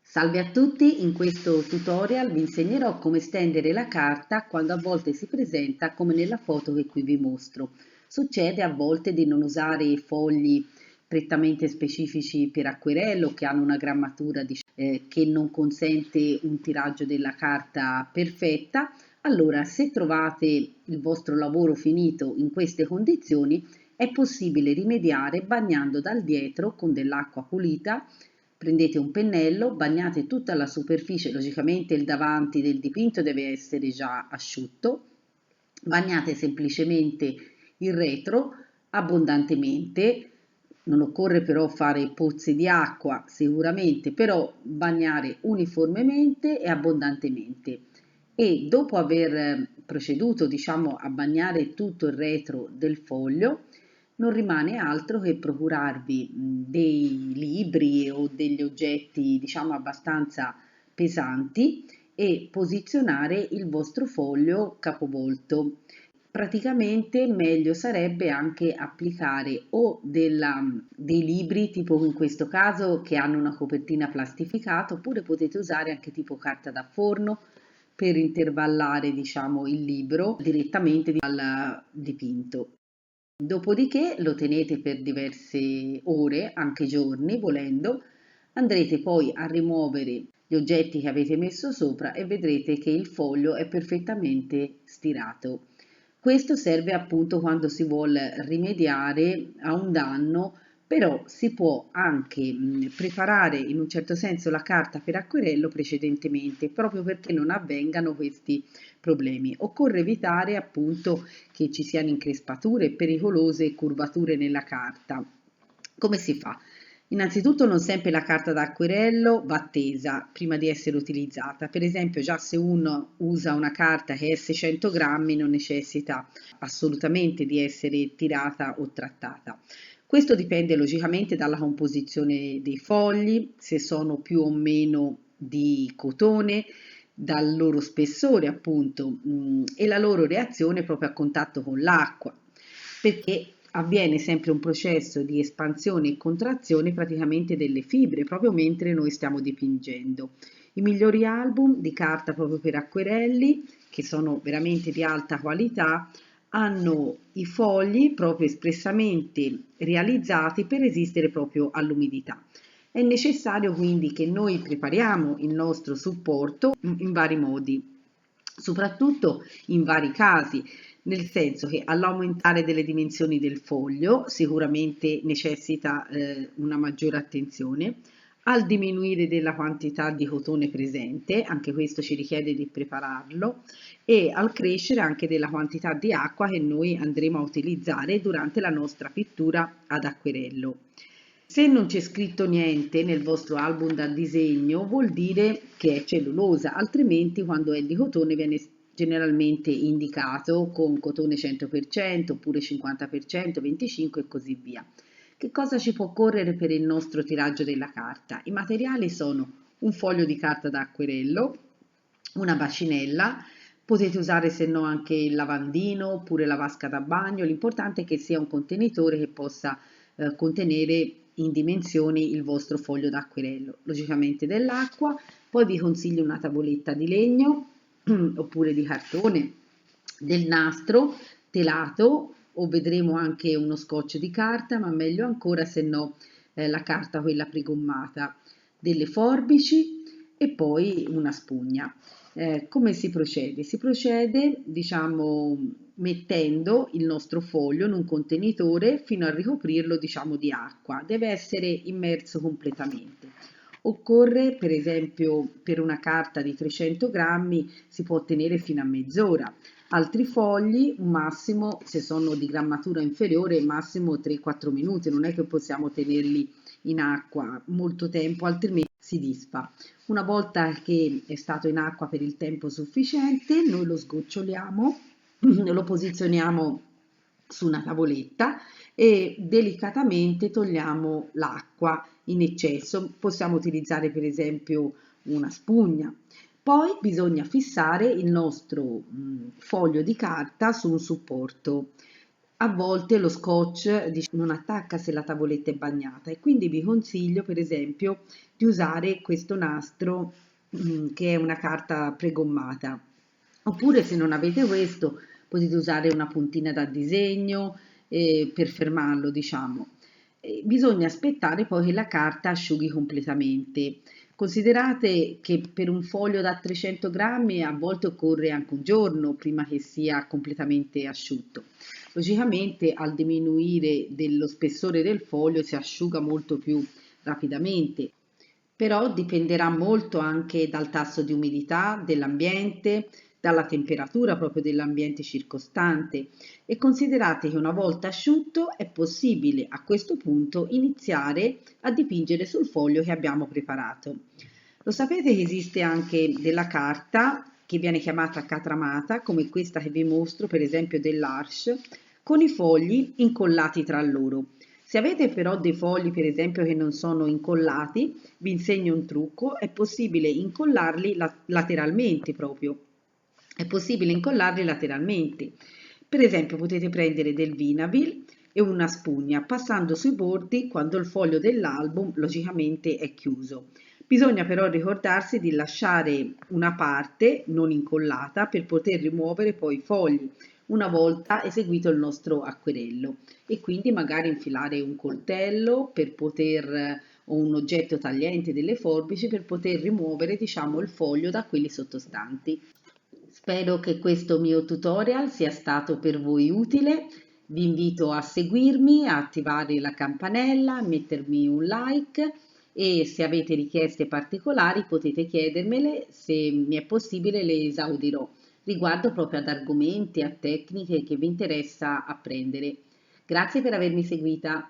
Salve a tutti, in questo tutorial vi insegnerò come stendere la carta quando a volte si presenta come nella foto che qui vi mostro. Succede a volte di non usare fogli prettamente specifici per acquerello che hanno una grammatura che non consente un tiraggio della carta perfetta. Allora, se trovate il vostro lavoro finito in queste condizioni, è possibile rimediare bagnando dal dietro con dell'acqua pulita. Prendete un pennello, bagnate tutta la superficie, logicamente il davanti del dipinto deve essere già asciutto, bagnate semplicemente il retro abbondantemente, non occorre però fare pozze di acqua sicuramente, però bagnare uniformemente e abbondantemente. E dopo aver proceduto, diciamo, a bagnare tutto il retro del foglio, non rimane altro che procurarvi dei libri o degli oggetti, diciamo, abbastanza pesanti e posizionare il vostro foglio capovolto. Praticamente meglio sarebbe anche applicare dei libri, tipo in questo caso, che hanno una copertina plastificata, oppure potete usare anche tipo carta da forno per intervallare, diciamo, il libro direttamente dal dipinto. Dopodiché lo tenete per diverse ore, anche giorni, volendo. Andrete poi a rimuovere gli oggetti che avete messo sopra e vedrete che il foglio è perfettamente stirato. Questo serve appunto quando si vuole rimediare a un danno, però si può anche preparare in un certo senso la carta per acquerello precedentemente, proprio perché non avvengano questi problemi. Occorre evitare appunto che ci siano increspature e pericolose curvature nella carta. Come si fa? Innanzitutto non sempre la carta d'acquerello va tesa prima di essere utilizzata. Per esempio, già se uno usa una carta che è 600 grammi non necessita assolutamente di essere tirata o trattata. Questo dipende logicamente dalla composizione dei fogli, se sono più o meno di cotone, dal loro spessore appunto e la loro reazione proprio a contatto con l'acqua, perché avviene sempre un processo di espansione e contrazione praticamente delle fibre proprio mentre noi stiamo dipingendo. I migliori album di carta proprio per acquerelli, che sono veramente di alta qualità, hanno i fogli proprio espressamente realizzati per resistere proprio all'umidità. È necessario quindi che noi prepariamo il nostro supporto in vari modi, soprattutto in vari casi, nel senso che all'aumentare delle dimensioni del foglio sicuramente necessita una maggiore attenzione, al diminuire della quantità di cotone presente, anche questo ci richiede di prepararlo, e al crescere anche della quantità di acqua che noi andremo a utilizzare durante la nostra pittura ad acquerello. Se non c'è scritto niente nel vostro album da disegno, vuol dire che è cellulosa, altrimenti quando è di cotone viene generalmente indicato con cotone 100% oppure 50%, 25% e così via. Che cosa ci può occorrere per il nostro tiraggio della carta? I materiali sono un foglio di carta da acquerello, una bacinella, potete usare se no anche il lavandino oppure la vasca da bagno, l'importante è che sia un contenitore che possa contenere in dimensioni il vostro foglio d'acquerello, logicamente dell'acqua, poi vi consiglio una tavoletta di legno oppure di cartone, del nastro telato o vedremo anche uno scotch di carta, ma meglio ancora se no la carta quella pregommata, delle forbici e poi una spugna. Come si procede? Si procede, diciamo, mettendo il nostro foglio in un contenitore fino a ricoprirlo, diciamo, di acqua. Deve essere immerso completamente. Occorre, per esempio, per una carta di 300 grammi si può tenere fino a mezz'ora. Altri fogli, un massimo, se sono di grammatura inferiore, massimo 3-4 minuti. Non è che possiamo tenerli in acqua molto tempo, altrimenti si disfa. Una volta che è stato in acqua per il tempo sufficiente, noi lo sgoccioliamo, lo posizioniamo su una tavoletta e delicatamente togliamo l'acqua in eccesso. Possiamo utilizzare per esempio una spugna. Poi bisogna fissare il nostro foglio di carta su un supporto. A volte lo scotch non attacca se la tavoletta è bagnata e quindi vi consiglio per esempio di usare questo nastro che è una carta pregommata. Oppure se non avete questo potete usare una puntina da disegno per fermarlo, diciamo. Bisogna aspettare poi che la carta asciughi completamente. Considerate che per un foglio da 300 grammi a volte occorre anche un giorno prima che sia completamente asciutto. Logicamente al diminuire dello spessore del foglio si asciuga molto più rapidamente, però dipenderà molto anche dal tasso di umidità dell'ambiente, dalla temperatura proprio dell'ambiente circostante e considerate che una volta asciutto è possibile a questo punto iniziare a dipingere sul foglio che abbiamo preparato. Lo sapete che esiste anche della carta che viene chiamata catramata, come questa che vi mostro, per esempio dell'Arches, con i fogli incollati tra loro. Se avete però dei fogli, per esempio, che non sono incollati, vi insegno un trucco, è possibile incollarli lateralmente proprio. È possibile incollarli lateralmente. Per esempio, potete prendere del Vinavil e una spugna, passando sui bordi quando il foglio dell'album logicamente è chiuso. Bisogna però ricordarsi di lasciare una parte non incollata per poter rimuovere poi i fogli una volta eseguito il nostro acquerello e quindi magari infilare un coltello per poter o un oggetto tagliente delle forbici per poter rimuovere, diciamo, il foglio da quelli sottostanti. Spero che questo mio tutorial sia stato per voi utile. Vi invito a seguirmi, a attivare la campanella, a mettermi un like e se avete richieste particolari potete chiedermele, se mi è possibile le esaudirò riguardo proprio ad argomenti, a tecniche che vi interessa apprendere. Grazie per avermi seguita.